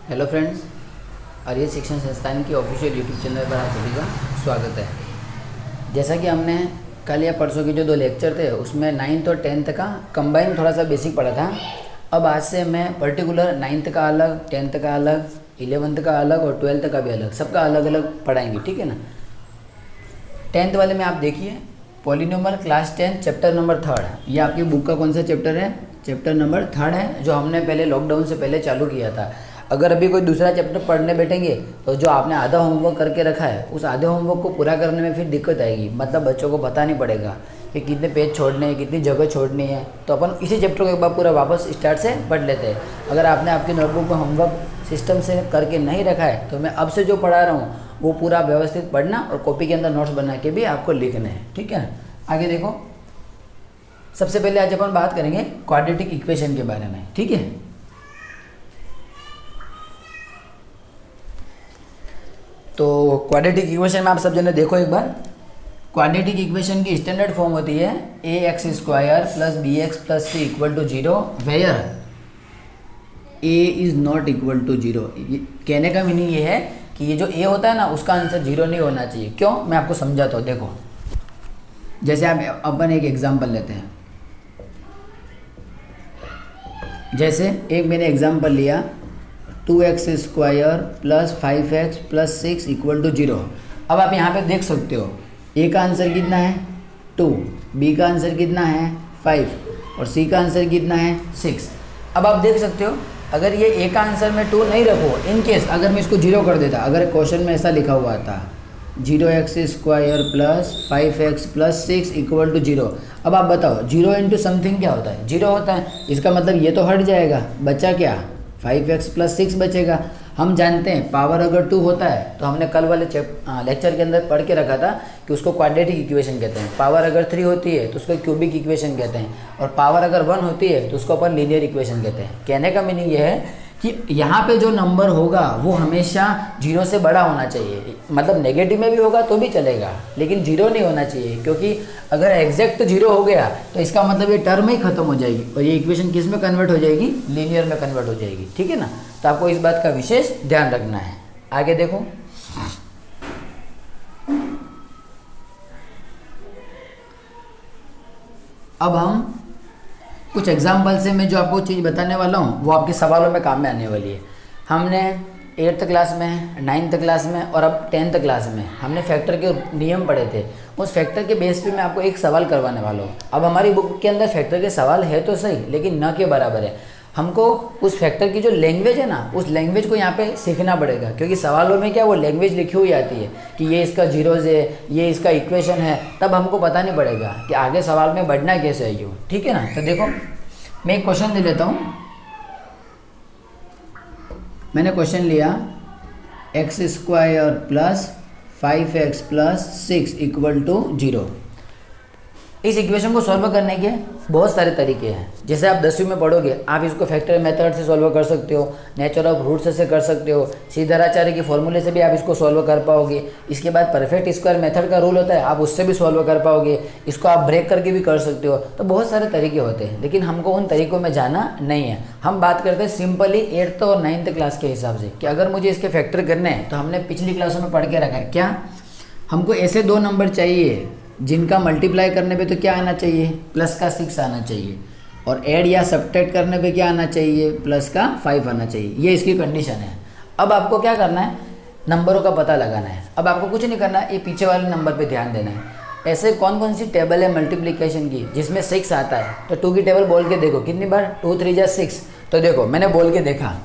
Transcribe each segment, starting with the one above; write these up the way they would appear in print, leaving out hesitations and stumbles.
Hello friends, आर्य शिक्षण संस्थान की ऑफिशियल यूट्यूब चैनल पर आप सभी का स्वागत है। जैसा कि हमने कल या परसों के जो 2 लेक्चर थे उसमें 9th और 10th का कंबाइन थोड़ा सा बेसिक पढ़ा था। अब आज से मैं पर्टिकुलर 9th का अलग, 10th का अलग, 11th का अलग और 12th का भी अलग, सबका अलग अलग पढ़ाएंगे, ठीक है ना। 10th वाले में आप देखिए पॉलिनोमियल क्लास 10 चैप्टर नंबर 3। ये आपकी बुक का कौन सा चैप्टर है? चैप्टर नंबर 3 है, जो हमने पहले लॉकडाउन से पहले चालू किया था। अगर अभी कोई दूसरा चैप्टर पढ़ने बैठेंगे तो जो आपने आधा होमवर्क करके रखा है उस आधे होमवर्क को पूरा करने में फिर दिक्कत आएगी। मतलब बच्चों को पता नहीं पड़ेगा कि कितने पेज छोड़ने हैं, कितनी जगह छोड़नी है। तो अपन इसी चैप्टर को एक बार पूरा वापस स्टार्ट से पढ़ लेते हैं। अगर आपने आपकी नोटबुक में होमवर्क सिस्टम से करके नहीं रखा है तो मैं अब से जो पढ़ा रहा हूँ वो पूरा व्यवस्थित पढ़ना और कॉपी के अंदर नोट्स बना के भी आपको लिखना है, ठीक है। आगे देखो, सबसे पहले आज अपन बात करेंगे क्वाड्रेटिक इक्वेशन के बारे में, ठीक है। तो क्वाड्रेटिक इक्वेशन में आप सब जने देखो एक बार। क्वाड्रेटिक इक्वेशन की स्टैंडर्ड फॉर्म होती है ax² + bx + c = 0 where a is not equal to 0। कहने का मीनिंग ये है कि ये जो a होता है ना उसका आंसर 0 नहीं होना चाहिए। क्यों? मैं आपको समझाता हूँ। देखो, जैसे आप अपन एक एग्जांपल लेते हैं। जैसे एक मैंने एग्जांपल लिया 2x² + 5x + 6 = 0। अब आप यहाँ पे देख सकते हो a का आंसर कितना है 2, b का आंसर कितना है 5 और c का आंसर कितना है 6। अब आप देख सकते हो अगर ये a का आंसर मैं 2 नहीं रखूँ, इन केस अगर मैं इसको 0 कर देता, अगर क्वेश्चन में ऐसा लिखा हुआ था 0x² + 5x + 6 = 0। अब आप बताओ 0 इंटू समथिंग क्या होता है? 0 होता है। इसका मतलब ये तो हट जाएगा, बचा क्या? 5x + 6 बचेगा। हम जानते हैं पावर अगर 2 होता है तो हमने कल वाले लेक्चर के अंदर पढ़ के रखा था कि उसको क्वाड्रेटिक इक्वेशन कहते हैं। पावर अगर 3 होती है तो उसको क्यूबिक इक्वेशन कहते हैं और पावर अगर 1 होती है तो उसको अपन लीनियर इक्वेशन कहते हैं। कहने का मीनिंग ये है कि यहाँ पे जो नंबर होगा वो हमेशा 0 से बड़ा होना चाहिए। मतलब नेगेटिव में भी होगा तो भी चलेगा, लेकिन 0 नहीं होना चाहिए, क्योंकि अगर एग्जैक्ट 0 हो गया तो इसका मतलब ये टर्म ही खत्म हो जाएगी और ये इक्वेशन किस में कन्वर्ट हो जाएगी? लीनियर में कन्वर्ट हो जाएगी, ठीक है ना। तो आपको इस बात का विशेष ध्यान रखना है। आगे देखो, अब हम कुछ एग्जाम्पल से मैं जो आपको चीज़ बताने वाला हूँ वो आपके सवालों में काम में आने वाली है। हमने 8th क्लास में, 9th क्लास में और अब 10th क्लास में हमने फैक्टर के नियम पढ़े थे। उस फैक्टर के बेस पे मैं आपको एक सवाल करवाने वाला हूँ। अब हमारी बुक के अंदर फैक्टर के सवाल है तो सही, लेकिन न के बराबर है। हमको उस फैक्टर की जो लैंग्वेज है ना, उस लैंग्वेज को यहाँ पे सीखना पड़ेगा, क्योंकि सवालों में क्या वो लैंग्वेज लिखी हुई आती है कि ये इसका जीरोज है, ये इसका इक्वेशन है। तब हमको पता नहीं पड़ेगा कि आगे सवाल में बढ़ना कैसे है यूँ, ठीक है ना। तो देखो, मैं एक क्वेश्चन ले लेता हूँ। मैंने क्वेश्चन लिया x² + 5x + 6 = 0। इस इक्वेशन को सॉल्व करने के बहुत सारे तरीके हैं। जैसे आप 10वीं में पढ़ोगे, आप इसको फैक्टर मेथड से सॉल्व कर सकते हो, नेचर ऑफ रूट्स से कर सकते हो, सीधराचार्य के फॉर्मूले से भी आप इसको सॉल्व कर पाओगे। इसके बाद परफेक्ट स्क्वायर मेथड का रूल होता है, आप उससे भी सॉल्व कर पाओगे। इसको आप ब्रेक करके भी कर सकते हो। तो बहुत सारे तरीके होते हैं, लेकिन हमको उन तरीकों में जाना नहीं है। हम बात करते हैं सिंपली 8th और 9th क्लास के हिसाब से कि अगर मुझे इसके फैक्टर करने हैं तो हमने पिछली क्लासों में पढ़ के रखा है क्या, हमको ऐसे 2 नंबर चाहिए जिनका मल्टीप्लाई करने पे तो क्या आना चाहिए? +6 आना चाहिए। और ऐड या सब्ट्रैक्ट करने पे क्या आना चाहिए? +5 आना चाहिए। ये इसकी कंडीशन है। अब आपको क्या करना है? नंबरों का पता लगाना है। अब आपको कुछ नहीं करना है, ये पीछे वाले नंबर पे ध्यान देना है। ऐसे कौन कौन सी टेबल है मल्टीप्लिकेशन की जिसमें 6 आता है? तो 2 की टेबल बोल के देखो कितनी बार, 2 3 जा 6। तो देखो मैंने बोल के देखा,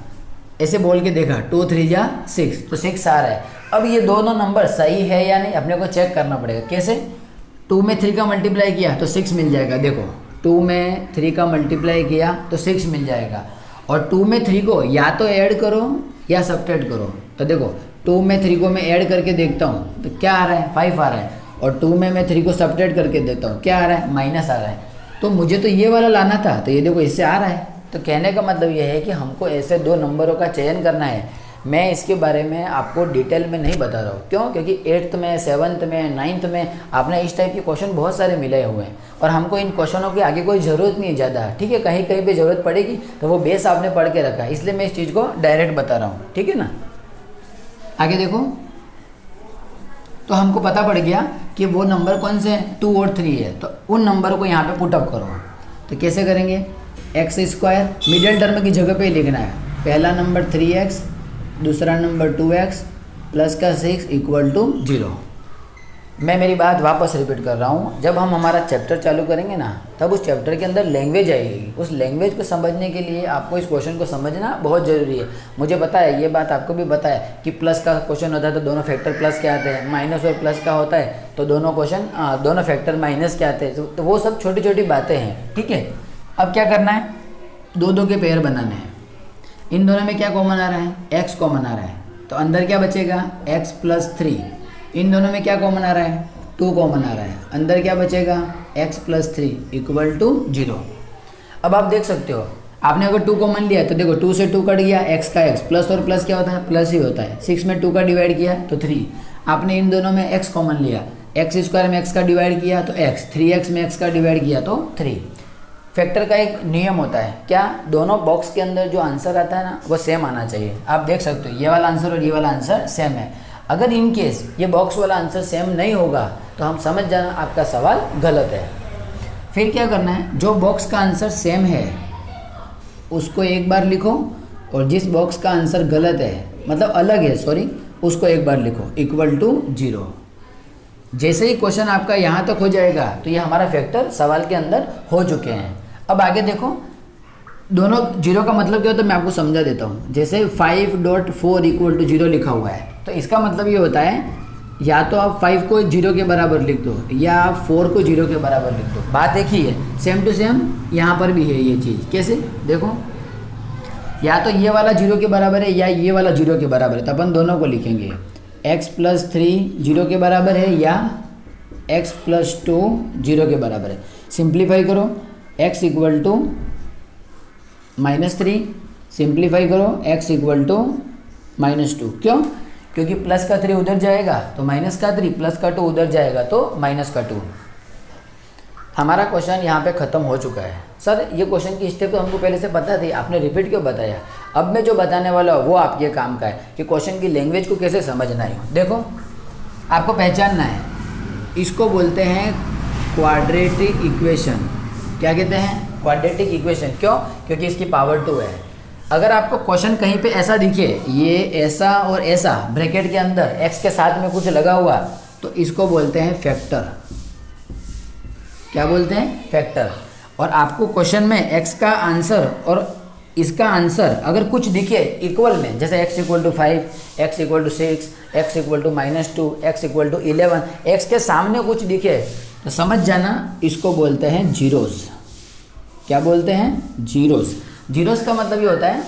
ऐसे बोल के देखा 2 3 जा 6, तो 6 आ रहा है। अब ये दोनों नंबर सही है या नहीं अपने को चेक करना पड़ेगा। कैसे? 2 में 3 का मल्टीप्लाई किया तो 6 मिल जाएगा। देखो 2 में 3 का मल्टीप्लाई किया तो 6 मिल जाएगा। और 2 में 3 को या तो ऐड करो या सब्ट्रैक्ट करो। तो देखो 2 में 3 को मैं ऐड करके देखता हूँ तो क्या आ रहा है? 5 आ रहा है। और 2 में मैं 3 को सब्ट्रैक्ट करके देखता हूँ, क्या आ रहा है? माइनस आ रहा है। तो मुझे तो ये वाला लाना था, तो ये देखो इससे आ रहा है। तो कहने का मतलब ये है कि हमको ऐसे 2 नंबरों का चयन करना है मैं इसके बारे में आपको डिटेल में नहीं बता रहा हूँ। क्यों? क्योंकि 8th में, 7th में, 9th में आपने इस टाइप के क्वेश्चन बहुत सारे मिले हुए हैं और हमको इन क्वेश्चनों की आगे कोई ज़रूरत नहीं है ज़्यादा, ठीक है। कहीं कहीं पे ज़रूरत पड़ेगी तो वो बेस आपने पढ़ के रखा है, इसलिए मैं इस चीज़ को डायरेक्ट बता रहा हूँ, ठीक है ना। आगे देखो, तो हमको पता पड़ गया कि वो नंबर कौन से हैं, 2 और 3 है, तो उन नंबर को यहाँ पे पुटअप करो। तो कैसे करेंगे, एक्स स्क्वायर मिडिल टर्म की जगह पे ही लिखना है। पहला नंबर 3x, दूसरा नंबर 2x प्लस का 6 इक्वल टू 0। मैं मेरी बात वापस रिपीट कर रहा हूँ, जब हम हमारा चैप्टर चालू करेंगे ना, तब उस चैप्टर के अंदर लैंग्वेज आएगी। उस लैंग्वेज को समझने के लिए आपको इस क्वेश्चन को समझना बहुत ज़रूरी है। मुझे पता है, ये बात आपको भी पता है कि प्लस का क्वेश्चन होता है तो दोनों फैक्टर प्लस के आते हैं, माइनस और प्लस का होता है तो दोनों फैक्टर माइनस के आते हैं। तो वो सब छोटी छोटी बातें हैं, ठीक है। अब क्या करना है, 2 के पेयर बनाने हैं। इन दोनों में क्या कॉमन आ रहा है, x कॉमन आ रहा है, तो अंदर क्या बचेगा, x प्लस 3। इन दोनों में क्या कॉमन आ रहा है, 2 कॉमन आ रहा है, अंदर क्या बचेगा, x प्लस 3 इक्वल टू 0। अब आप देख सकते हो, आपने अगर 2 कॉमन लिया तो देखो 2 से 2 कट गया, x का x, प्लस और प्लस क्या होता है, प्लस ही होता है। 6 में 2 का डिवाइड किया तो 3। आपने इन दोनों में x कॉमन लिया, x स्क्वायर में x का डिवाइड किया तो x, 3x में x का डिवाइड किया तो 3। फैक्टर का एक नियम होता है, क्या, दोनों बॉक्स के अंदर जो आंसर आता है ना वो सेम आना चाहिए। आप देख सकते हो ये वाला आंसर और ये वाला आंसर सेम है। अगर इन केस ये बॉक्स वाला आंसर सेम नहीं होगा तो हम समझ जाना आपका सवाल गलत है। फिर क्या करना है, जो बॉक्स का आंसर सेम है उसको एक बार लिखो और जिस बॉक्स का आंसर गलत है, मतलब अलग है, सॉरी, उसको एक बार लिखो, इक्वल टू 0। जैसे ही क्वेश्चन आपका यहाँ तक हो जाएगा तो ये हमारा फैक्टर सवाल के अंदर हो चुके हैं। अब आगे देखो, दोनों 0 का मतलब क्या होता है मैं आपको समझा देता हूँ। जैसे 5.4 इक्वल टू 0 लिखा हुआ है तो इसका मतलब ये होता है या तो आप 5 को 0 के बराबर लिख दो या आप 4 को 0 के बराबर लिख दो, बात एक ही है, सेम टू सेम यहाँ पर भी है ये चीज़। कैसे, देखो, या तो ये वाला 0 के बराबर है या ये वाला 0 के बराबर है, तो अपन दोनों को लिखेंगे। x प्लस 3 0 के बराबर है या x प्लस 2 0 के बराबर है। सिंप्लीफाई करो, x इक्वल टू -3, सिंप्लीफाई करो x इक्वल टू -2। क्यों? क्योंकि प्लस का 3 उधर जाएगा तो माइनस का 3, प्लस का 2 उधर जाएगा तो माइनस का 2। हमारा क्वेश्चन यहाँ पे ख़त्म हो चुका है। सर ये क्वेश्चन की स्टेप तो हमको पहले से पता थी, आपने रिपीट क्यों बताया? अब मैं जो बताने वाला हूँ वो आपके काम का है कि क्वेश्चन की लैंग्वेज को कैसे समझना है। देखो, आपको पहचानना है, इसको बोलते हैं क्वाड्रेटिक इक्वेशन। क्या कहते हैं? Quadratic equation. क्यों? क्योंकि इसकी पावर 2 है। अगर आपको क्वेश्चन कहीं पे ऐसा दिखे, ये ऐसा और ऐसा ब्रैकेट के अंदर x के साथ में कुछ लगा हुआ, तो इसको बोलते हैं फैक्टर। क्या बोलते हैं? फैक्टर। और आपको क्वेश्चन में x का आंसर और इसका आंसर अगर कुछ दिखे इक्वल में, जैसे x equal to 5, x equal to 6, x equal to -2, x equal to 11, x के सामने कुछ दिखे तो समझ जाना इसको बोलते हैं जीरोस। क्या बोलते हैं? जीरोस। जीरोस का मतलब ये होता है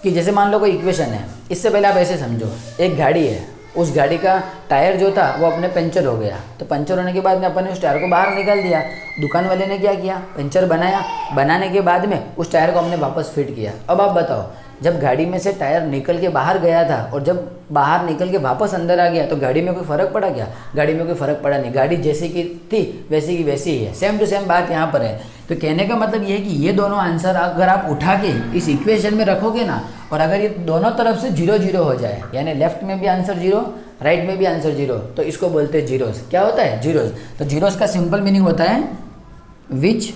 कि जैसे मान लो कोई इक्वेशन है, इससे पहले आप ऐसे समझो, एक गाड़ी है, उस गाड़ी का टायर जो था वो अपने पंचर हो गया, तो पंचर होने के बाद में अपन ने उस टायर को बाहर निकाल दिया। दुकान वाले ने क्या किया? पंचर बनाया, बनाने के बाद में उस टायर को हमने वापस फिट किया। अब आप बताओ, जब गाड़ी में से टायर निकल के बाहर गया था और जब बाहर निकल के वापस अंदर आ गया तो गाड़ी में कोई फ़र्क पड़ा क्या? गाड़ी में कोई फ़र्क पड़ा नहीं, गाड़ी जैसी की थी वैसी की वैसी ही है। सेम टू सेम बात यहाँ पर है। तो कहने का मतलब ये है कि ये दोनों आंसर अगर आप उठा के इस इक्वेशन में रखोगे ना, और अगर ये दोनों तरफ से 0 0 हो जाए, यानी लेफ्ट में भी आंसर 0, राइट में भी आंसर 0, तो इसको बोलते हैं जीरोस। क्या होता है? जीरोस। तो जीरोस का सिंपल मीनिंग होता है which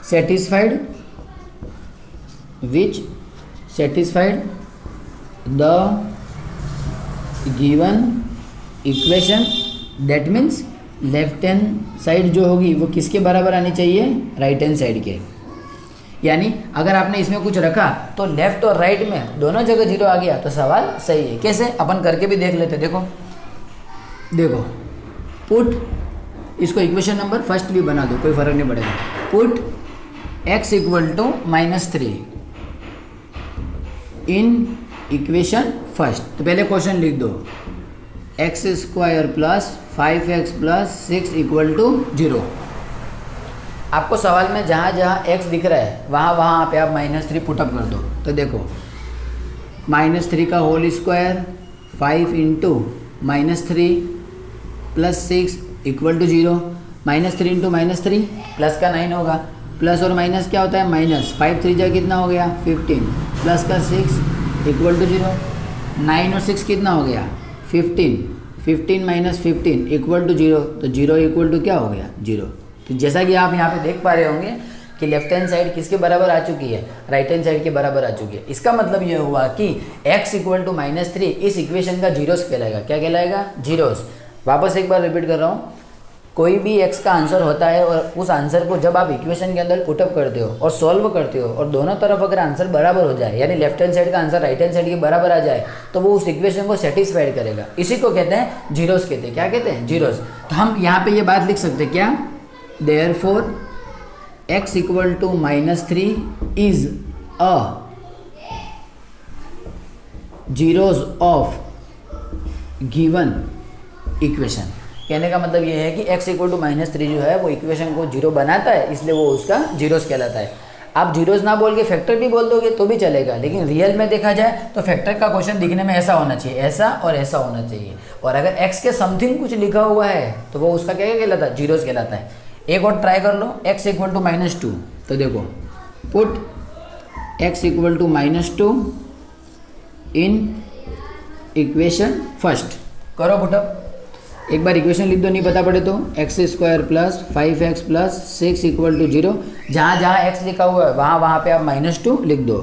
satisfied the given equation. That means left hand side जो होगी वो किसके बराबर आनी चाहिए? राइट हैंड साइड के। यानी अगर आपने इसमें कुछ रखा तो लेफ्ट और राइट में दोनों जगह 0 आ गया तो सवाल सही है। कैसे? अपन करके भी देख लेते। देखो पुट, इसको इक्वेशन नंबर फर्स्ट भी बना दो, कोई फ़र्क नहीं पड़ेगा। Put x equal to -3 in equation first. तो पहले क्वेश्चन लिख दो, x square plus 5x plus 6 equal to 0। आपको सवाल में जहाँ जहाँ x दिख रहा है वहाँ पे आप -3 पुटअप कर दो। तो देखो -3 का whole square 5 into -3 plus 6 equal to 0। -3 into -3 plus का 9 होगा, प्लस और माइनस क्या होता है माइनस, 5 3 जा कितना हो गया 15 प्लस का 6 इक्वल टू 0। 9 और 6 कितना हो गया 15, 15 माइनस 15 इक्वल टू 0, तो 0 इक्वल टू क्या हो गया 0। तो जैसा कि आप यहाँ पे देख पा रहे होंगे कि लेफ्ट हैंड साइड किसके बराबर आ चुकी है, राइट हैंड साइड के बराबर आ चुकी है। इसका मतलब ये हुआ कि x इक्वल टू -3 इस इक्वेशन का जीरोस कहलाएगा। क्या कहलाएगा, जीरोस। वापस एक बार रिपीट कर रहा हूँ, कोई भी x का आंसर होता है और उस आंसर को जब आप इक्वेशन के अंदर पुटअप करते हो और सॉल्व करते हो और दोनों तरफ अगर आंसर बराबर हो जाए, यानी लेफ्ट हैंड साइड का आंसर राइट हैंड साइड के बराबर आ जाए, तो वो उस इक्वेशन को सेटिस्फाइड करेगा। इसी को कहते हैं जीरोस कहते हैं। क्या कहते हैं, जीरोस। तो हम यहाँ पे ये बात लिख सकते हैं क्या, therefore x equal to -3 is a zeros of given equation. कहने का मतलब ये है कि x इक्वल टू -3 जो है वो इक्वेशन को जीरो बनाता है, इसलिए वो उसका जीरोस कहलाता है। आप जीरोस ना बोल के फैक्टर भी बोल दोगे तो भी चलेगा, लेकिन रियल में देखा जाए तो फैक्टर का क्वेश्चन दिखने में ऐसा होना चाहिए, ऐसा और ऐसा होना चाहिए। और अगर x के समथिंग कुछ लिखा हुआ है तो वो उसका क्या कहलाता है, जीरोस कहलाता है। एक और ट्राई कर लो, x इक्वल टू -2, तो देखो put x equal to -2 in equation first, करो पुटअप। एक बार इक्वेशन लिख दो, नहीं पता पड़े तो x² plus 5x plus 6 equal to 0। जहाँ जहाँ x लिखा हुआ है वहाँ पे आप -2 लिख दो।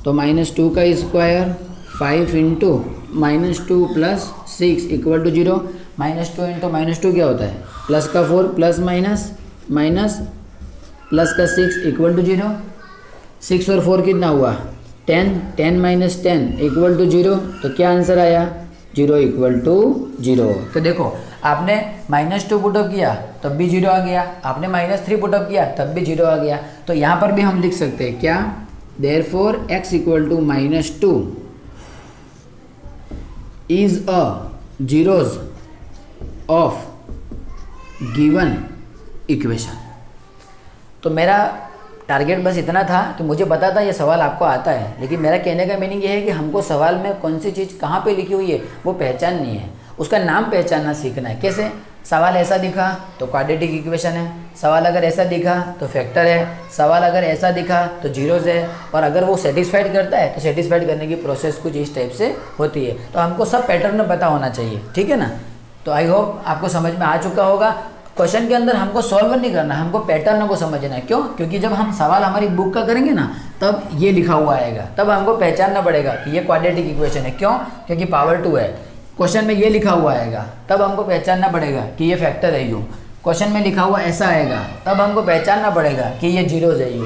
तो -2 का square 5 into -2 plus 6 equal to 0। -2 into -2 क्या होता है, प्लस का 4 प्लस माइनस माइनस प्लस का 6 इक्वल टू 0। 6 और 4 कितना हुआ 10, 10 माइनस 10 इक्वल टू 0। तो क्या आंसर आया, 0 इक्वल टू 0। तो देखो आपने -2 पुटअप किया तब भी 0 आ गया, आपने -3 पुटअप किया तब भी 0 आ गया। तो यहाँ पर भी हम लिख सकते हैं क्या, therefore x equal to -2 is a zeros of given equation. तो मेरा टारगेट बस इतना था कि मुझे पता था ये सवाल आपको आता है, लेकिन मेरा कहने का मीनिंग ये है कि हमको सवाल में कौन सी चीज़ कहाँ पे लिखी हुई है वो पहचाननी है, उसका नाम पहचानना सीखना है। कैसे, सवाल ऐसा दिखा तो क्वाड्रेटिक इक्वेशन है, सवाल अगर ऐसा दिखा तो फैक्टर है, सवाल अगर ऐसा दिखा तो जीरोस है, और अगर वो सेटिस्फाइड करता है तो सेटिस्फाइड करने की प्रोसेस कुछ इस टाइप से होती है। तो हमको सब पैटर्न पता होना चाहिए, ठीक है ना। तो आई होप आपको समझ में आ चुका होगा। क्वेश्चन के अंदर हमको सॉल्व नहीं करना, हमको पैटर्न को समझना है। क्यों, क्योंकि जब हम सवाल हमारी बुक का करेंगे ना तब ये लिखा हुआ आएगा, तब हमको पहचानना पड़ेगा कि ये क्वाड्रेटिक इक्वेशन है। क्यों, क्योंकि पावर 2 है। क्वेश्चन में ये लिखा हुआ आएगा तब हमको पहचानना पड़ेगा कि ये फैक्टर है यू। क्वेश्चन में लिखा हुआ ऐसा आएगा तब हमको पहचानना पड़ेगा कि ये जीरोस है यू।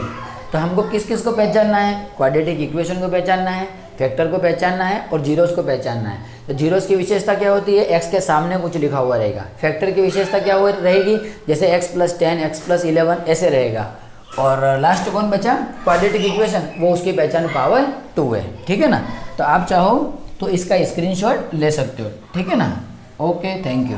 तो हमको किस किस को पहचानना है, क्वाड्रेटिक इक्वेशन को पहचानना है, फैक्टर को पहचानना है और जीरोस को पहचानना है। तो जीरोस की विशेषता क्या होती है, x के सामने कुछ लिखा हुआ रहेगा। फैक्टर की विशेषता क्या हो रहेगी, जैसे x + 10 x + 11 ऐसे रहेगा। और लास्ट कौन बचा, क्वाड्रेटिक इक्वेशन, वो उसकी पहचान पावर 2 है, ठीक है ना। तो आप चाहो तो इसका स्क्रीनशॉट ले सकते हो, ठीक है ना। Okay, thank you.